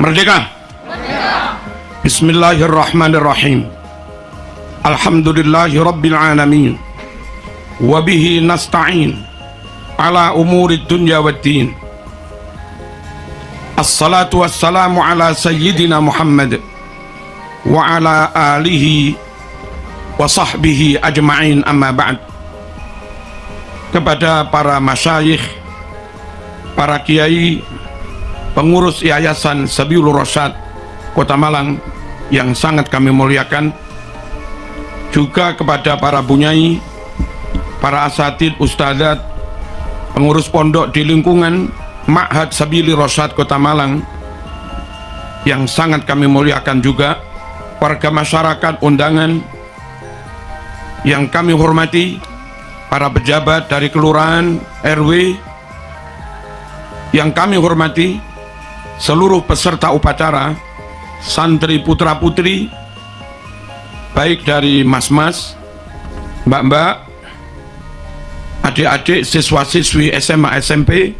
Merdeka. Bismillahirrahmanirrahim. Alhamdulillahi rabbil alamin. Wabihi nasta'in ala umuri dunya waddin. Assalatu wassalamu ala sayyidina Muhammad wa ala alihi wa sahbihi ajma'in, amma ba'd. Kepada para masyayikh, para kiai, pengurus Yayasan Sabilur Rasyad Kota Malang yang sangat kami muliakan, juga kepada para bunyai, para asatid, ustadzat, pengurus pondok di lingkungan Ma'had Sabilur Rasyad Kota Malang yang sangat kami muliakan, juga warga masyarakat undangan yang kami hormati, para pejabat dari kelurahan, RW yang kami hormati, seluruh peserta upacara, santri putra putri, baik dari mas-mas, mbak-mbak, adik-adik, siswa-siswi SMA SMP,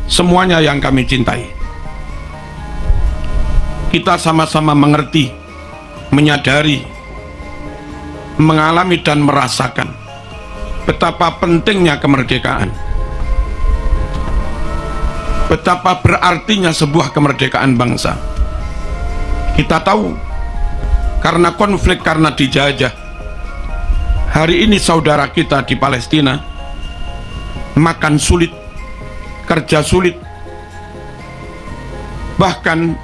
semuanya yang kami cintai. Kita sama-sama mengerti, menyadari, mengalami dan merasakan betapa pentingnya kemerdekaan, betapa berartinya sebuah kemerdekaan bangsa. Kita tahu, karena konflik, karena dijajah, hari ini saudara kita di Palestina makan sulit, kerja sulit, bahkan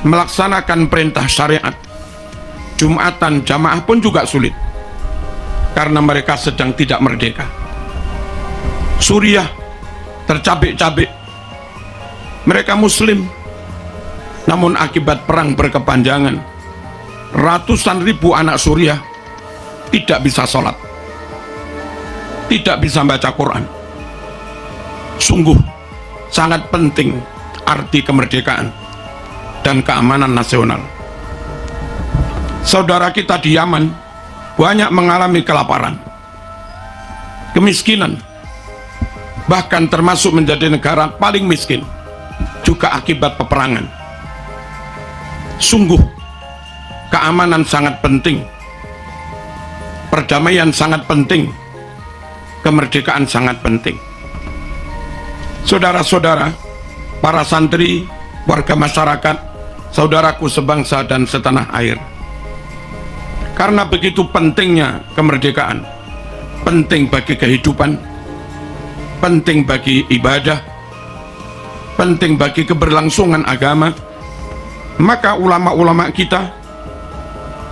melaksanakan perintah syariat, Jumatan, jamaah pun juga sulit, karena mereka sedang tidak merdeka. Suriah tercabik-cabik, mereka muslim, namun akibat perang berkepanjangan, ratusan ribu anak Suriah tidak bisa sholat, tidak bisa baca Quran. Sungguh sangat penting arti kemerdekaan dan keamanan nasional. Saudara kita di Yaman banyak mengalami kelaparan, kemiskinan, bahkan termasuk menjadi negara paling miskin, juga akibat peperangan. Sungguh keamanan sangat penting, perdamaian sangat penting, kemerdekaan sangat penting. Saudara-saudara, para santri, warga masyarakat, saudaraku sebangsa dan setanah air, karena begitu pentingnya kemerdekaan, penting bagi kehidupan, penting bagi ibadah, penting bagi keberlangsungan agama, maka ulama-ulama kita,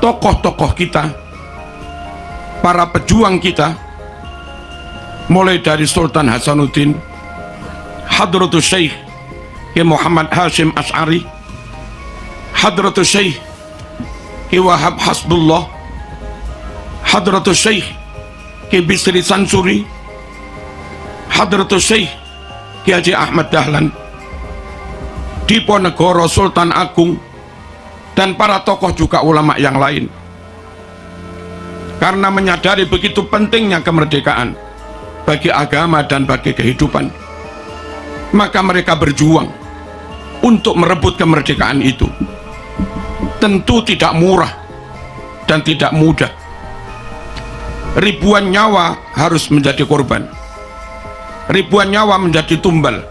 tokoh-tokoh kita, para pejuang kita, mulai dari Sultan Hasanuddin, Hadratus Syekh Ki Muhammad Hashim Asy'ari, Hadratus Syekh Ki Wahab Hasbullah, Hadratus Syekh Ki Bisri Sansuri, Hadratus Syekh Ki Haji Ahmad Dahlan, Diponegoro Sultan Agung, dan para tokoh juga ulama yang lain. Karena menyadari begitu pentingnya kemerdekaan bagi agama dan bagi kehidupan, maka mereka berjuang untuk merebut kemerdekaan itu. Tentu tidak murah dan tidak mudah. Ribuan nyawa harus menjadi korban, ribuan nyawa menjadi tumbal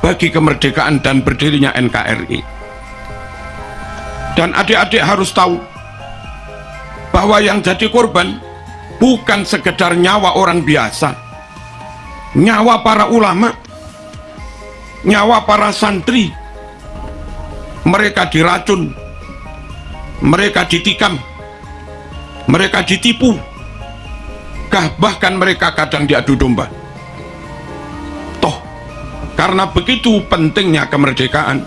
bagi kemerdekaan dan berdirinya NKRI. Dan adik-adik harus tahu bahwa yang jadi korban bukan sekedar nyawa orang biasa, nyawa para ulama, nyawa para santri. Mereka diracun, mereka ditikam, mereka ditipu, bahkan mereka kadang diadu domba. Toh, karena begitu pentingnya kemerdekaan,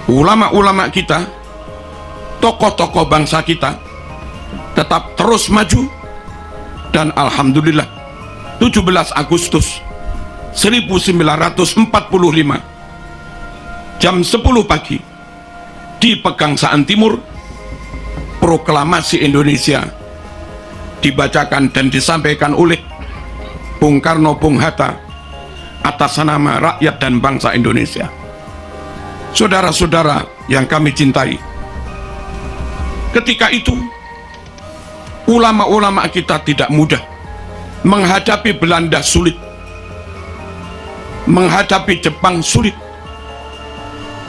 ulama-ulama kita, tokoh-tokoh bangsa kita tetap terus maju. Dan alhamdulillah 17 Agustus 1945 jam 10 pagi di Pegangsaan Timur, proklamasi Indonesia dibacakan dan disampaikan oleh Bung Karno, Bung Hatta atas nama rakyat dan bangsa Indonesia. Saudara-saudara yang kami cintai, ketika itu ulama-ulama kita tidak mudah menghadapi Belanda, sulit menghadapi Jepang, sulit,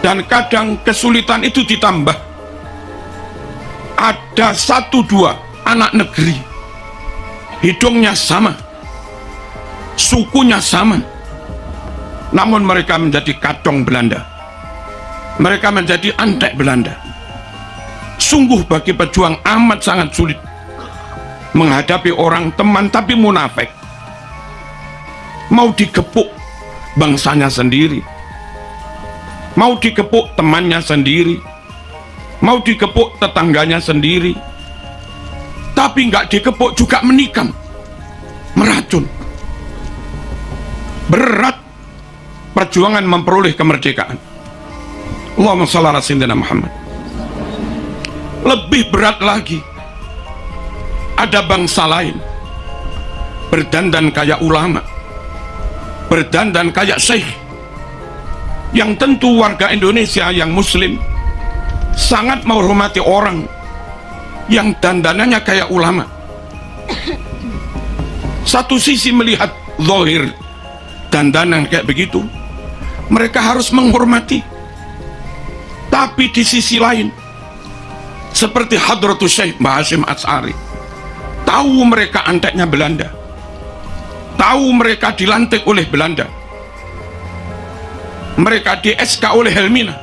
dan kadang kesulitan itu ditambah ada 1-2 anak negeri, hidungnya sama, sukunya sama, namun mereka menjadi kacong Belanda, mereka menjadi antek Belanda. Sungguh bagi pejuang amat sangat sulit menghadapi orang teman tapi munafik, mau digepuk bangsanya sendiri, mau digepuk temannya sendiri, mau digepuk tetangganya sendiri, tapi nggak digepuk juga menikam, meracun. Berat perjuangan memperoleh kemerdekaan. Allahumma shalli ala sayyidina Muhammad. Lebih berat lagi, ada bangsa lain berdandan kayak ulama, berdandan kayak syekh, yang tentu warga Indonesia yang muslim sangat menghormati orang yang dandanannya kayak ulama. Satu sisi melihat zahir dandanan kayak begitu, mereka harus menghormati, tapi di sisi lain seperti Hadratus Syekh Mbah Hasyim Asy'ari, tahu mereka anteknya Belanda, tahu mereka dilantik oleh Belanda, mereka di SK oleh Helmina,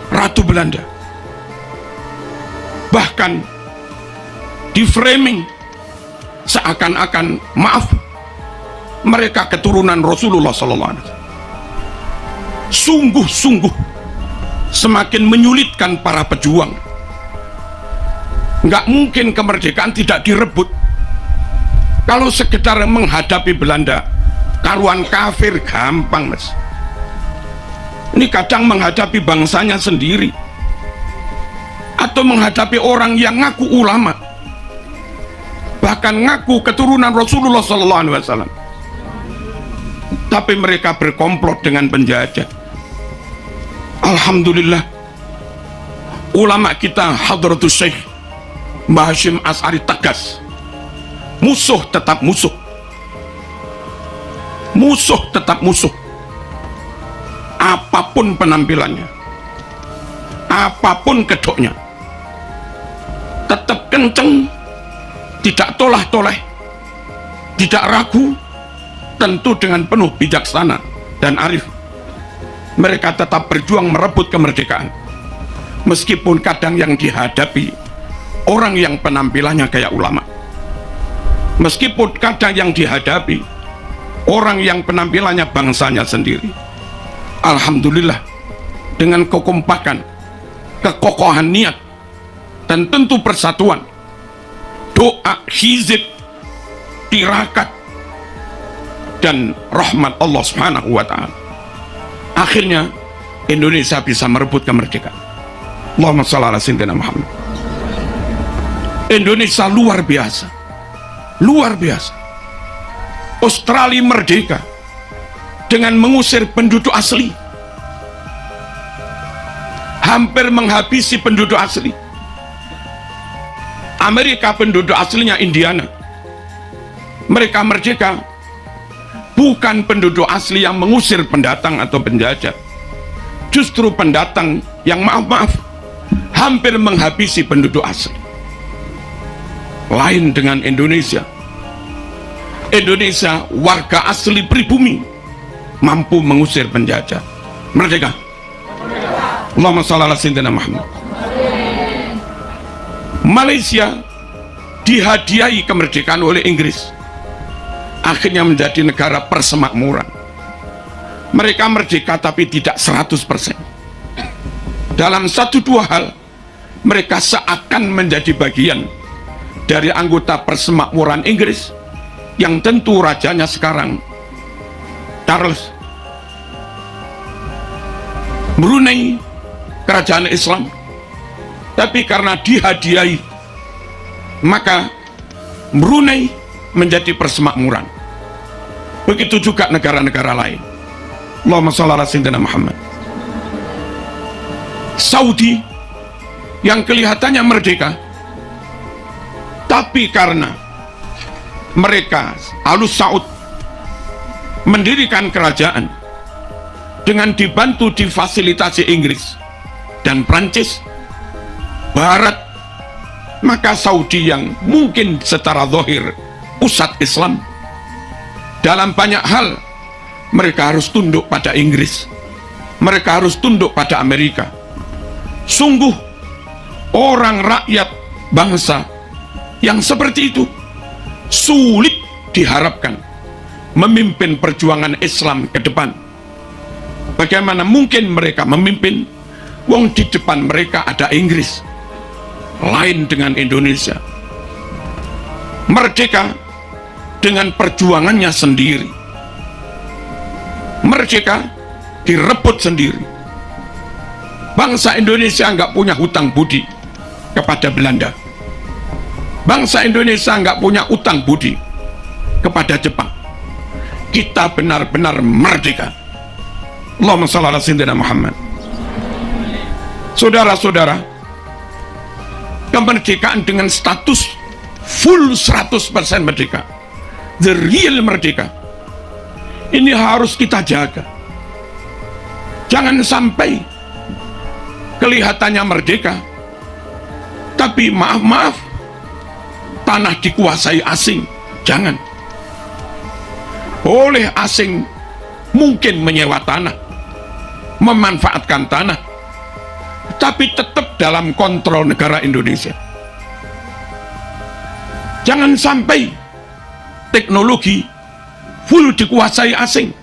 Ratu Belanda, bahkan di framing seakan-akan, maaf, mereka keturunan Rasulullah SAW. Sungguh-sungguh semakin menyulitkan para pejuang. Nggak mungkin kemerdekaan tidak direbut. Kalau sekedar menghadapi Belanda, karuan kafir gampang, Mas. Ini kadang menghadapi bangsanya sendiri, atau menghadapi orang yang ngaku ulama, bahkan ngaku keturunan Rasulullah SAW, tapi mereka berkomplot dengan penjajah. Alhamdulillah, ulama kita Hadratus Syekh Mbah Hasyim Asy'ari tegas, musuh tetap musuh, musuh tetap musuh, apapun penampilannya, apapun kedoknya, tetap kenceng, tidak tolah-toleh, tidak ragu, tentu dengan penuh bijaksana dan arif. Mereka tetap berjuang merebut kemerdekaan, meskipun kadang yang dihadapi orang yang penampilannya kayak ulama, meskipun kadang yang dihadapi orang yang penampilannya bangsanya sendiri. Alhamdulillah, dengan kekompakan, kekokohan niat, dan tentu persatuan, doa, hizib, tirakat, dan rahmat Allah Subhanahu wa Ta'ala, akhirnya Indonesia bisa merebut kemerdekaan. Allahumma shalli ala sayyidina Muhammad. Indonesia luar biasa, luar biasa. Australia merdeka dengan mengusir penduduk asli, hampir menghabisi penduduk asli. Amerika penduduk aslinya Indiana, mereka merdeka, bukan penduduk asli yang mengusir pendatang atau penjajah, justru pendatang yang maaf-maaf hampir menghabisi penduduk asli. Lain dengan Indonesia. Indonesia warga asli pribumi mampu mengusir penjajah. Merdeka. Allahumma shalli ala sayyidina Muhammad. Malaysia dihadiahi kemerdekaan oleh Inggris, akhirnya menjadi negara persemakmuran. Mereka merdeka tapi tidak 100%. Dalam 1-2 hal mereka seakan menjadi bagian dari anggota persemakmuran Inggris, yang tentu rajanya sekarang Charles. Brunei kerajaan Islam, tapi karena dihadiahi maka Brunei menjadi persemakmuran. Begitu juga negara-negara lain. Allahumma shalli ala sayyidina Muhammad. Saudi yang kelihatannya merdeka, tapi karena mereka Alus Saud mendirikan kerajaan dengan dibantu difasilitasi Inggris dan Prancis Barat, maka Saudi yang mungkin secara zahir pusat Islam, dalam banyak hal mereka harus tunduk pada Inggris, mereka harus tunduk pada Amerika. Sungguh orang rakyat bangsa yang seperti itu sulit diharapkan memimpin perjuangan Islam ke depan. Bagaimana mungkin mereka memimpin wong di depan mereka ada Inggris? Lain dengan Indonesia. Merdeka dengan perjuangannya sendiri, merdeka direbut sendiri. Bangsa Indonesia nggak punya hutang budi kepada Belanda. Bangsa Indonesia nggak punya utang budi kepada Jepang. Kita benar-benar merdeka. Allahumma shalli ala sayyidina Muhammad. Saudara-saudara, kemerdekaan dengan status full 100% merdeka, the real merdeka, ini harus kita jaga. Jangan sampai kelihatannya merdeka, tapi maaf-maaf tanah dikuasai asing. Jangan. Oleh asing mungkin menyewa tanah, memanfaatkan tanah, tapi tetap dalam kontrol negara Indonesia. Jangan sampai teknologi full dikuasai asing.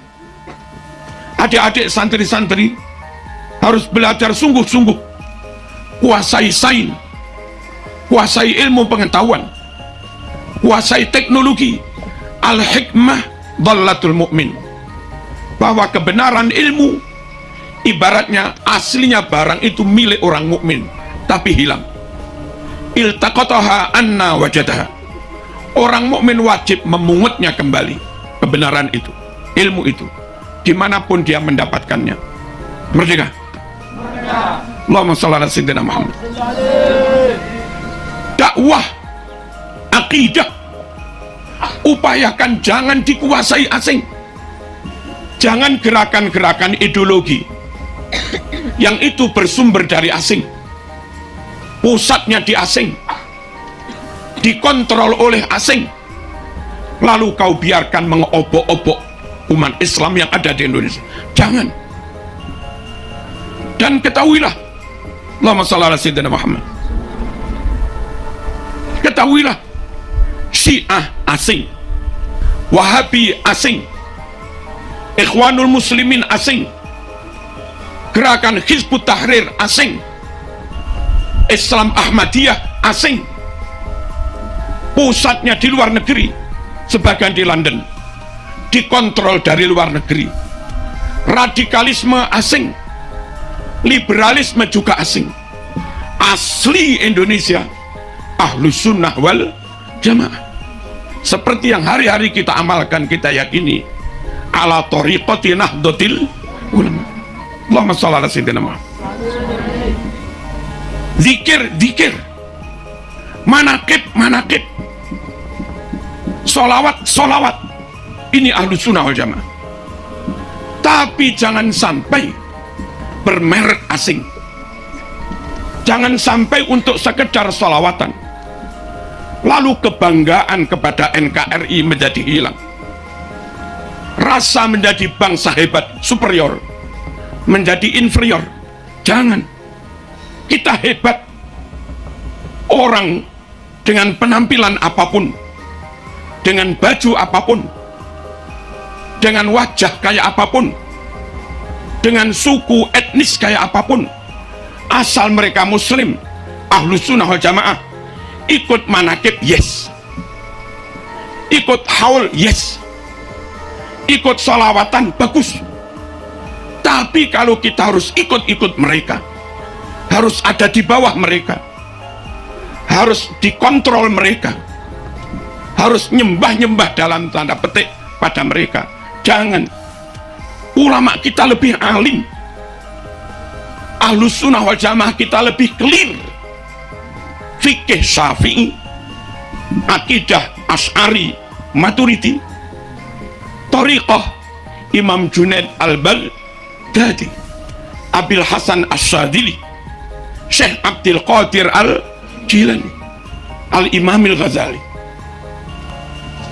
Adik-adik santri-santri harus belajar sungguh-sungguh, kuasai sains, kuasai ilmu pengetahuan, kuasai teknologi. Al-hikmah dhallatul mu'min, bahwa kebenaran ilmu ibaratnya aslinya barang itu milik orang mukmin tapi hilang. Iltaqataha anna wajadaha, orang mukmin wajib memungutnya kembali, kebenaran itu, ilmu itu, dimanapun dia mendapatkannya. Merdeka. Allahumma shalli ala sayyidina Muhammad. Dakwah akidah, upayakan jangan dikuasai asing. Jangan gerakan-gerakan ideologi yang itu bersumber dari asing, pusatnya di asing, dikontrol oleh asing, lalu kau biarkan mengobok-obok umat Islam yang ada di Indonesia. Jangan. Dan ketahuilah, Allahumma shalli ala sayyidina Muhammad, ketahuilah, Syiah asing, Wahabi asing, Ikhwanul Muslimin asing, gerakan Hizbut Tahrir asing, Islam Ahmadiyah asing, pusatnya di luar negeri, sebagian di London, dikontrol dari luar negeri. Radikalisme asing, liberalisme juga asing. Asli Indonesia Ahlus Sunnah wal Jamaah, seperti yang hari-hari kita amalkan, kita yakini, ala thariqati nahdlatil ulama. Allahumma shalli ala sayyidina Muhammad. Zikir, manakib, solawat, ini Ahlus Sunnah wal Jamaah. Tapi jangan sampai bermerek asing. Jangan sampai untuk sekedar solawatan, lalu kebanggaan kepada NKRI menjadi hilang. Rasa menjadi bangsa hebat, superior, menjadi inferior. Jangan. Kita hebat. Orang dengan penampilan apapun, dengan baju apapun, dengan wajah kayak apapun, dengan suku etnis kayak apapun, asal mereka Muslim, Ahlus Sunnah wal Jamaah, ikut manakib yes, ikut haul yes, ikut solawatan bagus. Tapi kalau kita harus ikut-ikut mereka, harus ada di bawah mereka, harus dikontrol mereka, harus nyembah-nyembah dalam tanda petik pada mereka, jangan. Ulama kita lebih alim, Ahlus Sunnah wal Jamaah kita lebih clear. Fikih Syafi'i, akidah Asy'ari Maturidi, thariqah Imam Junaid Al-Baghdadi, Abil Hasan Asy-Syadzili, Syekh Abdul Qadir Al-Jilani, Al-Imam Al-Ghazali.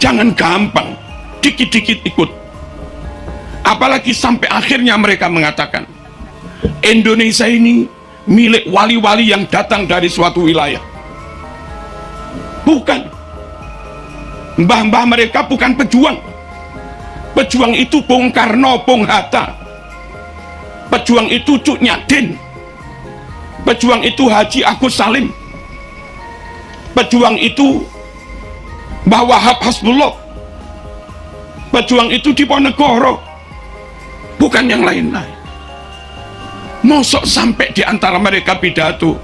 Jangan gampang dikit-dikit ikut, apalagi sampai akhirnya mereka mengatakan Indonesia ini milik wali-wali yang datang dari suatu wilayah. Bukan. Mbah-mbah mereka bukan pejuang. Pejuang itu Bung Karno, Bung Hatta. Pejuang itu Cuk Nyadin. Pejuang itu Haji Agus Salim. Pejuang itu Mbah Wahab Hasbullah. Pejuang itu Diponegoro, bukan yang lain-lain. Mosok sampai di antara mereka pidato,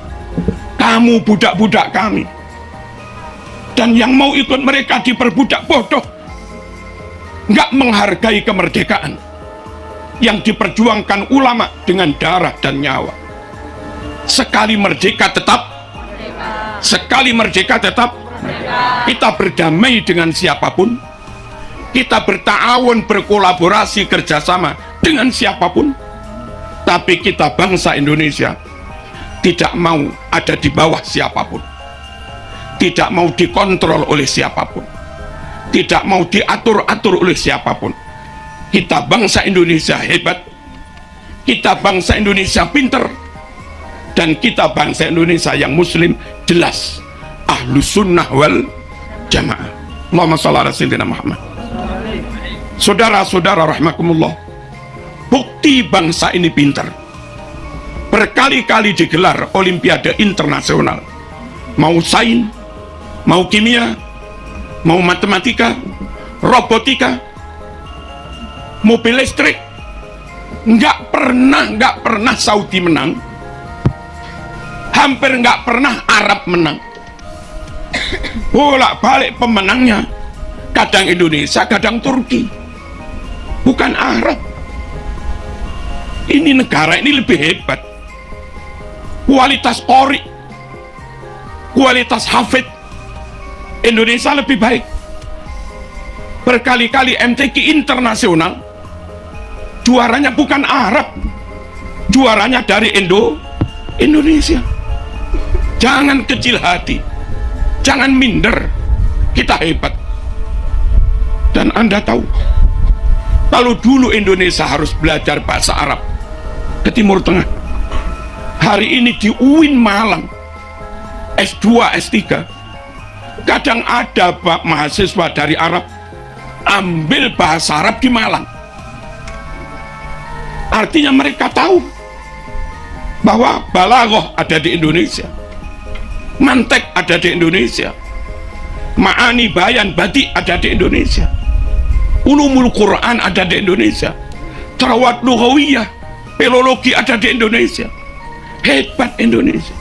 kamu budak-budak kami, dan yang mau ikut mereka diperbudak. Bodoh, nggak menghargai kemerdekaan yang diperjuangkan ulama dengan darah dan nyawa. Sekali merdeka tetap merdeka. Sekali merdeka tetap merdeka. Kita berdamai dengan siapapun, kita berta'awun, berkolaborasi, kerjasama dengan siapapun, tapi kita bangsa Indonesia tidak mau ada di bawah siapapun, tidak mau dikontrol oleh siapapun, tidak mau diatur-atur oleh siapapun. Kita bangsa Indonesia hebat, kita bangsa Indonesia pinter, dan kita bangsa Indonesia yang muslim jelas Ahlus Sunnah wal Jamaah. Allahumma shalli ala sayyidina Muhammad. Saudara-saudara rahimakumullah, bukti bangsa ini pintar. Berkali-kali digelar olimpiade internasional, mau sains, mau kimia, mau matematika, robotika, mobil listrik. Nggak pernah Saudi menang, hampir nggak pernah Arab menang. Bolak-balik pemenangnya kadang Indonesia, kadang Turki, bukan Arab. Ini negara ini lebih hebat. Kualitas qori, kualitas hafid Indonesia lebih baik. Berkali-kali MTQ internasional juaranya bukan Arab, juaranya dari Indonesia. Jangan kecil hati, jangan minder, kita hebat. Dan Anda tahu, kalau dulu Indonesia harus belajar bahasa Arab ke Timur Tengah, hari ini di UIN Malang S2, S3 kadang ada mahasiswa dari Arab ambil bahasa Arab di Malang. Artinya mereka tahu bahwa balaghah ada di Indonesia, mantek ada di Indonesia, ma'ani bayan badi ada di Indonesia, ulumul Quran ada di Indonesia, terawat lughawiyah, filologi ada di Indonesia. Hebat Indonesia.